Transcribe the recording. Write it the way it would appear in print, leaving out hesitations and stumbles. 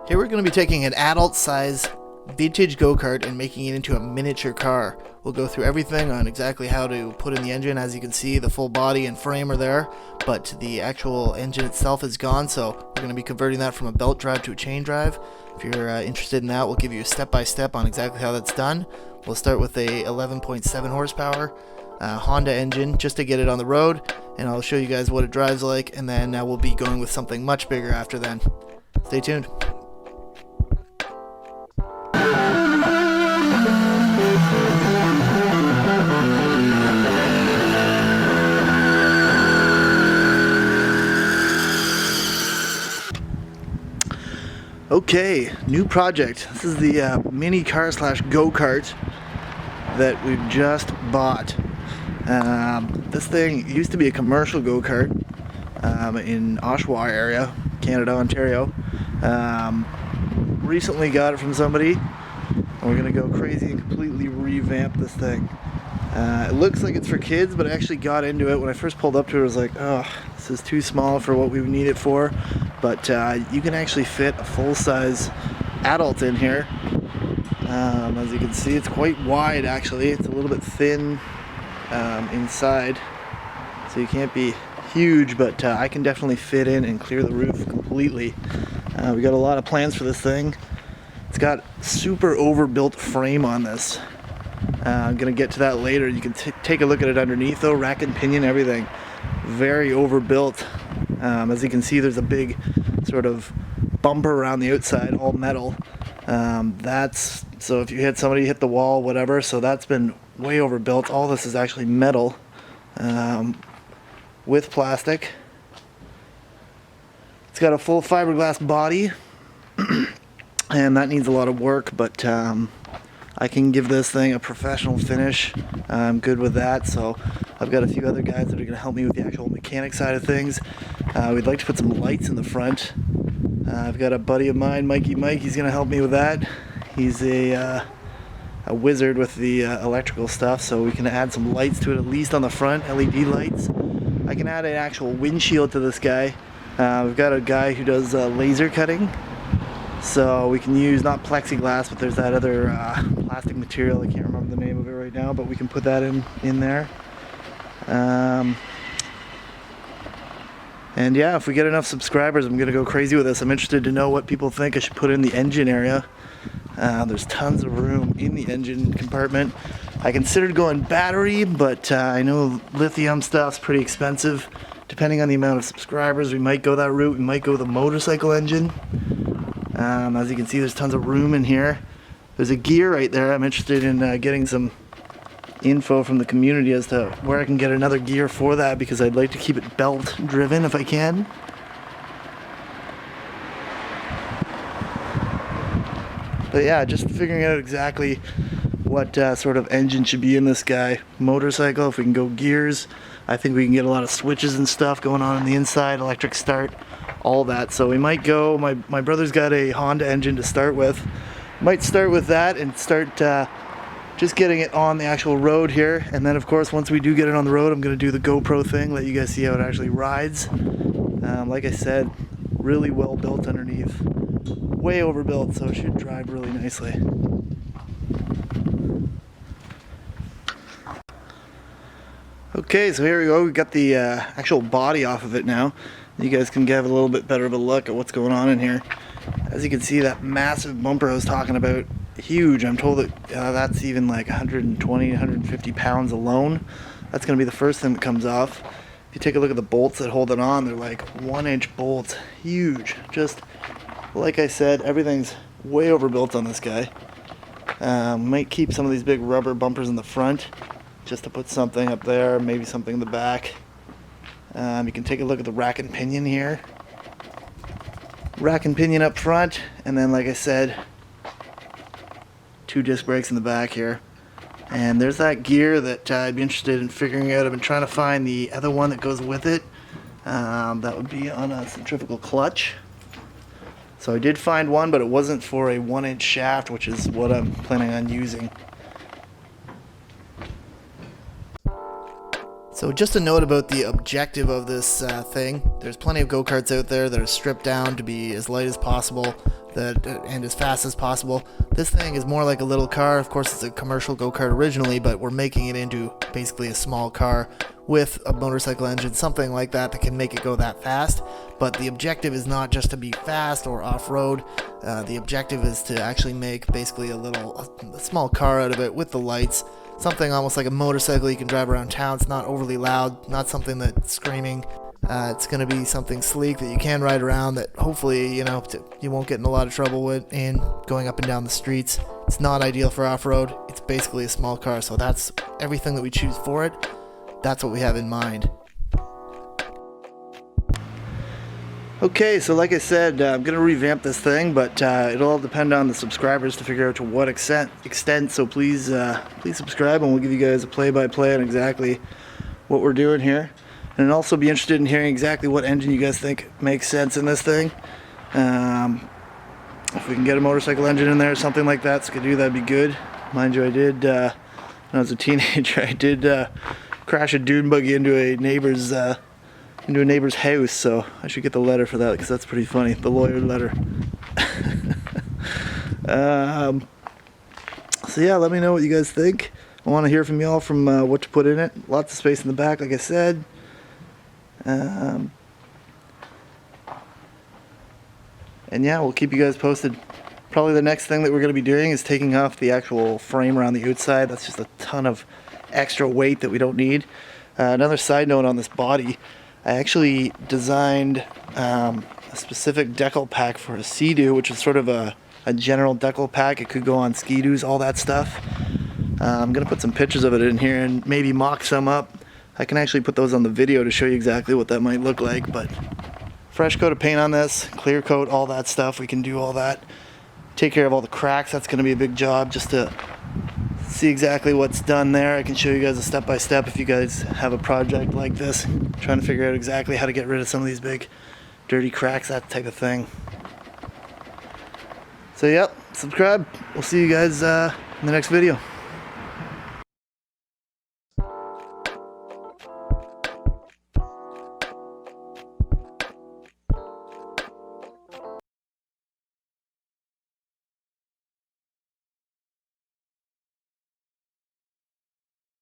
Here we're going to be taking an adult size vintage go-kart and making it into a miniature car. We'll go through everything on exactly how to put in the engine. As you can see, the full body and frame are there, but the actual engine itself is gone, so we're going to be converting that from a belt drive to a chain drive. If you're interested in that, we'll give you a step-by-step on exactly how that's done. We'll start with a 11.7 horsepower Honda engine just to get it on the road, and I'll show you guys what it drives like, and then we'll be going with something much bigger after then. Stay tuned. Okay, new project. This is the mini car slash go-kart that we've just bought. This thing used to be a commercial go-kart in Oshawa area, Canada, Ontario. Recently got it from somebody, and we're gonna go crazy and completely revamp this thing. It looks like it's for kids, but I actually got into it when I first pulled up to it. I was like, oh, this is too small for what we need it for. But you can actually fit a full-size adult in here. As you can see, it's quite wide actually. It's a little bit thin inside, so you can't be huge, but I can definitely fit in and clear the roof completely. We got a lot of plans for this thing. It's got super overbuilt frame on this. I'm gonna get to that later. You can take a look at it underneath though, rack and pinion, everything. Very overbuilt. As you can see, there's a big sort of bumper around the outside, all metal. That's so if you hit somebody, hit the wall, whatever. So that's been way overbuilt. All this is actually metal with plastic. It's got a full fiberglass body, and that needs a lot of work, but I can give this thing a professional finish. I'm good with that, so I've got a few other guys that are going to help me with the actual mechanic side of things. We'd like to put some lights in the front. I've got a buddy of mine, Mikey Mike, he's going to help me with that. He's a wizard with the electrical stuff, so we can add some lights to it, at least on the front, LED lights. I can add an actual windshield to this guy. We've got a guy who does laser cutting. So we can use not plexiglass, but there's that other plastic material. I can't remember the name of it right now, but we can put that in there. And yeah, if we get enough subscribers, I'm gonna go crazy with this. I'm interested to know what people think I should put in the engine area. There's tons of room in the engine compartment. I considered going battery, but I know lithium stuff's pretty expensive. Depending on the amount of subscribers, we might go that route. We might go with a motorcycle engine. As you can see, there's tons of room in here. There's a gear right there. I'm interested in getting some info from the community as to where I can get another gear for that, because I'd like to keep it belt driven if I can. But yeah, just figuring out exactly what sort of engine should be in this guy. Motorcycle, if we can go gears. I think we can get a lot of switches and stuff going on the inside, electric start, all that. So we might go, my brother's got a Honda engine to start with. Might start with that and start just getting it on the actual road here. And then of course, once we do get it on the road, I'm gonna do the GoPro thing, let you guys see how it actually rides. Like I said, really well built underneath. Way overbuilt, so it should drive really nicely. Okay, so here we go. We got the actual body off of it now. You guys can get a little bit better of a look at what's going on in here. As you can see, that massive bumper I was talking about, huge. I'm told that that's even like 120, 150 pounds alone. That's going to be the first thing that comes off. If you take a look at the bolts that hold it on, they're like 1-inch bolts. Huge. Just like I said, everything's way overbuilt on this guy. Might keep some of these big rubber bumpers in the front, just to put something up there, maybe something in the back. You can take a look at the rack and pinion here. Rack and pinion up front, and then like I said, 2 disc brakes in the back here. And there's that gear that I'd be interested in figuring out. I've been trying to find the other one that goes with it. That would be on a centrifugal clutch. So I did find one, but it wasn't for a 1-inch shaft, which is what I'm planning on using. So just a note about the objective of this thing. There's plenty of go-karts out there that are stripped down to be as light as possible and as fast as possible. This thing is more like a little car. Of course, it's a commercial go-kart originally, but we're making it into basically a small car with a motorcycle engine, something like that can make it go that fast. But the objective is not just to be fast or off-road. The objective is to actually make basically a small car out of it with the lights. Something almost like a motorcycle you can drive around town. It's not overly loud, not something that's screaming. It's going to be something sleek that you can ride around, that hopefully, you won't get in a lot of trouble with in going up and down the streets. It's not ideal for off-road. It's basically a small car, so that's everything that we choose for it. That's what we have in mind. Okay, so like I said, I'm going to revamp this thing, but it'll all depend on the subscribers to figure out to what extent. So please subscribe, and we'll give you guys a play-by-play on exactly what we're doing here. And also be interested in hearing exactly what engine you guys think makes sense in this thing. If we can get a motorcycle engine in there or something like that, Skidoo, that'd be good. Mind you, I did, when I was a teenager, I did crash a dune buggy into a neighbor's house, so I should get the letter for that, because that's pretty funny, the lawyer letter. So yeah, let me know what you guys think. I want to hear from y'all from what to put in it. Lots of space in the back, like I said. And yeah, we'll keep you guys posted. Probably the next thing that we're going to be doing is taking off the actual frame around the outside. That's just a ton of extra weight that we don't need. Another side note on this body, I actually designed a specific decal pack for a Sea-Doo, which is sort of a general decal pack. It could go on ski-doos, all that stuff. I'm going to put some pictures of it in here and maybe mock some up. I can actually put those on the video to show you exactly what that might look like, but fresh coat of paint on this, clear coat, all that stuff. We can do all that. Take care of all the cracks. That's going to be a big job, just to see exactly what's done there. I can show you guys a step-by-step if you guys have a project like this, trying to figure out exactly how to get rid of some of these big dirty cracks, that type of thing. So yep, subscribe. We'll see you guys in the next video.